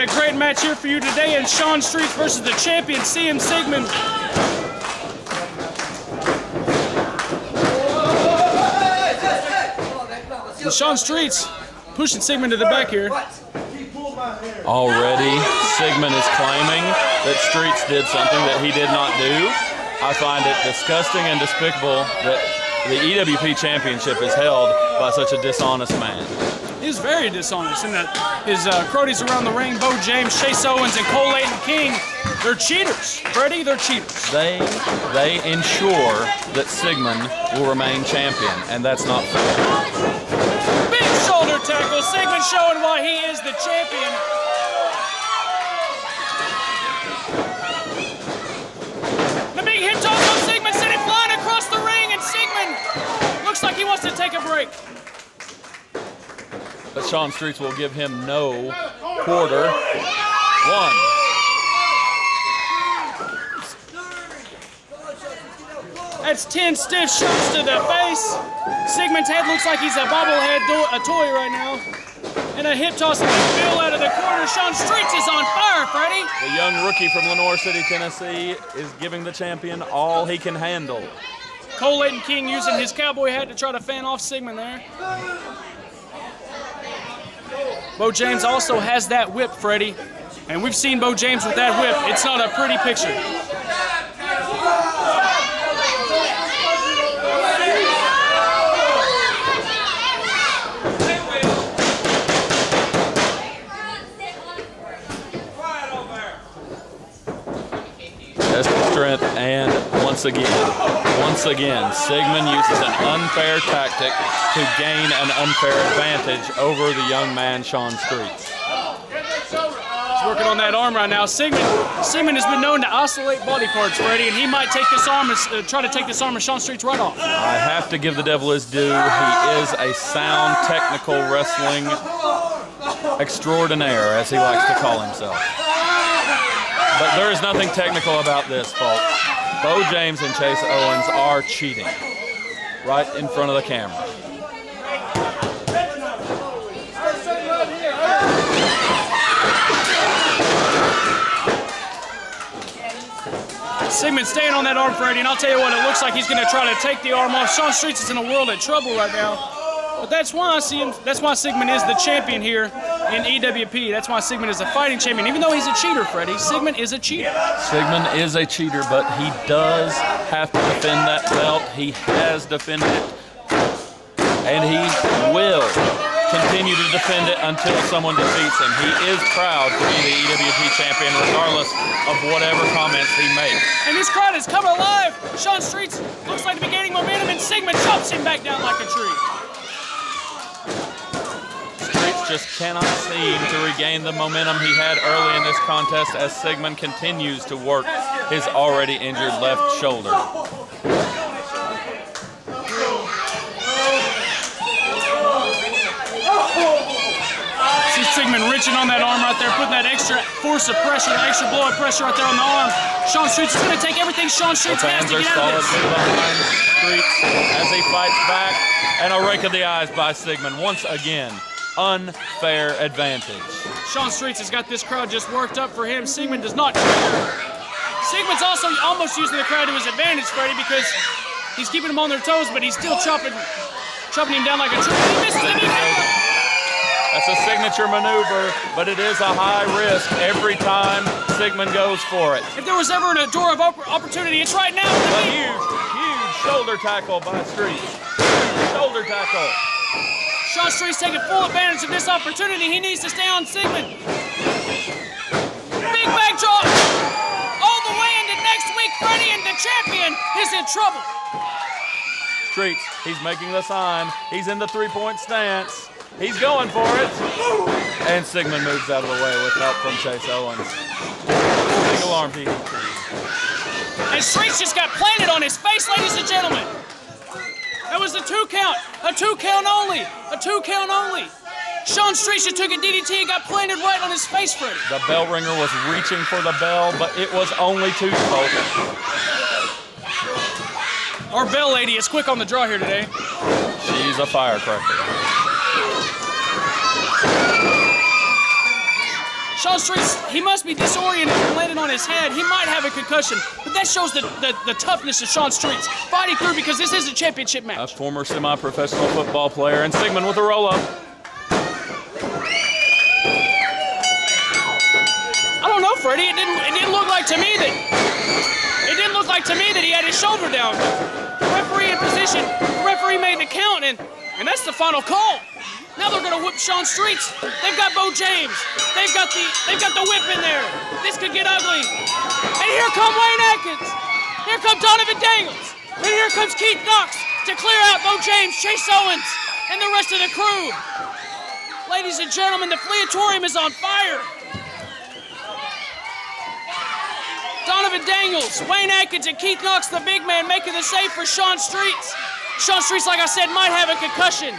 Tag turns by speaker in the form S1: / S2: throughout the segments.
S1: a great match here for you today in SHAWN Streets versus the champion, CM SIGMON. And SHAWN Streets pushing SIGMON to the back here.
S2: Already, SIGMON is claiming that Streets did something that he did not do. I find it disgusting and despicable that the EWP championship is held by such a dishonest man.
S1: He's very dishonest in that his cronies around the ring, Bo James, Chase Owens, and Cole King, they're cheaters. Freddie, they're cheaters.
S2: They ensure that SIGMON will remain champion, and that's not fair.
S1: Big shoulder tackle, SIGMON showing why he is the champion. The big hip toss from SIGMON sent it flying across the ring, and SIGMON looks like he wants to take a break.
S2: But SHAWN Streets will give him no quarter. One.
S1: That's 10 stiff shots to the face. SIGMON's head looks like he's a bobblehead, a toy right now. And a hip toss of the bill out of the corner. SHAWN Streets is on fire, Freddie.
S2: The young rookie from Lenore City, Tennessee is giving the champion all he can handle.
S1: Cole King using his cowboy hat to try to fan off SIGMON there. Bo James also has that whip, Freddie. And we've seen Bo James with that whip. It's not a pretty picture.
S2: Test of strength, and once again, SIGMON uses an unfair tactic to gain an unfair advantage over the young man, SHAWN Streets.
S1: He's working on that arm right now. SIGMON has been known to oscillate body parts, Freddie, and he might take this arm, try to take this arm of SHAWN Streets right off.
S2: I have to give the devil his due. He is a sound, technical wrestling extraordinaire, as he likes to call himself. But there is nothing technical about this, folks. Bo James and Chase Owens are cheating right in front of the camera.
S1: SIGMON staying on that arm, Freddie, and I'll tell you what, it looks like he's going to try to take the arm off. SHAWN Streets is in a world of trouble right now. But that's why SIGMON is the champion here in EWP. That's why SIGMON is a fighting champion. Even though he's a cheater, Freddie, SIGMON is a cheater.
S2: SIGMON is a cheater, but he does have to defend that belt. He has defended it, and he will continue to defend it until someone defeats him. He is proud to be the EWP champion, regardless of whatever comments he makes.
S1: And this crowd is coming alive. SHAWN Streets looks like to be gaining momentum, and SIGMON chops him back down like a tree.
S2: Just cannot seem to regain the momentum he had early in this contest as SIGMON continues to work his already injured left shoulder.
S1: See SIGMON reaching on that arm right there, putting that extra force of pressure, that extra blow of pressure right there on the arm. SHAWN Streets is going to take everything SHAWN Streets has to get out of this.
S2: Behind Streets as he fights back, and a rake of the eyes by SIGMON once again. Unfair advantage.
S1: SHAWN Streets has got this crowd just worked up for him. SIGMON does not care. SIGMON's also almost using the crowd to his advantage, Freddie, because he's keeping them on their toes, but he's still chopping him down like a tree. He misses the knee.
S2: That's a signature maneuver, but it is a high risk every time SIGMON goes for it.
S1: If there was ever a door of opportunity, it's right now.
S2: A huge shoulder tackle by Streets. Huge shoulder tackle.
S1: SHAWN Streets taking full advantage of this opportunity. He needs to stay on SIGMON. Big back drop all the way into next week, Freddie, and the champion is in trouble.
S2: Streets, he's making the sign. He's in the three-point stance. He's going for it. And SIGMON moves out of the way with help from Chase Owens. Single arm DDT.
S1: And Streets just got planted on his face, ladies and gentlemen. That was a 2 count, a 2 count only, a 2 count only. SHAWN Streets just took a DDT and got planted right on his face, Freddie.
S2: The bell ringer was reaching for the bell, but it was only 2 folks.
S1: Our bell lady is quick on the draw here today.
S2: She's a firecracker.
S1: Shawn Streets, he must be disoriented from landing on his head. He might have a concussion, but that shows the toughness of Shawn Streets, fighting through because this is a championship match.
S2: A former semi-professional football player, and SIGMON with a roll-up.
S1: I don't know, Freddie. It didn't look like to me that he had his shoulder down. The referee in position. The referee made the count, and that's the final call. Now they're gonna whip Shawn Streets. They've got Bo James. They've got the whip in there. This could get ugly. And here come Wayne Atkins. Here comes Donovan Daniels. And here comes Keith Knox to clear out Bo James, Chase Owens, and the rest of the crew. Ladies and gentlemen, the Fleatorium is on fire. Donovan Daniels, Wayne Atkins, and Keith Knox, the big man, making the save for Shawn Streets. Shawn Streets, like I said, might have a concussion.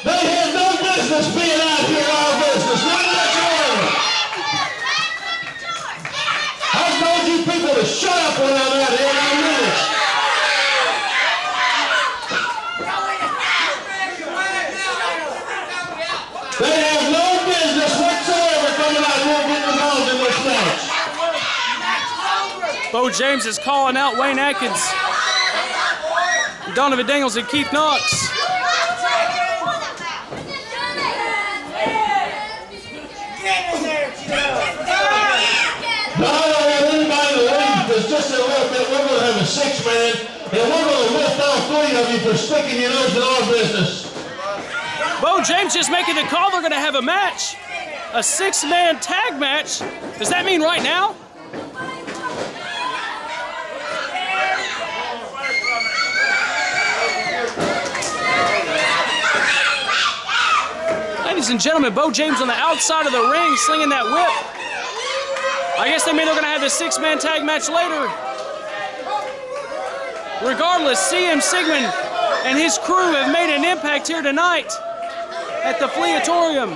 S3: They have no business being out here, our business. Not much more. I told you people to shut up when I'm out here in a minute. They have no business whatsoever coming out here and getting involved in this match.
S1: Bo James is calling out Wayne Atkins, Donovan Daniels, and Keith Knox.
S3: Just a little bit, we're going to have a 6-man, and we're going to lift all 3 of you for sticking your nose in our business.
S1: Bo James just making the call. They're going to have a match, a 6-man tag match. Does that mean right now? Ladies and gentlemen, Bo James on the outside of the ring slinging that whip. I guess they mean they're going to have the 6-man tag match later. Regardless, CM SIGMON and his crew have made an impact here tonight at the Fleatorium.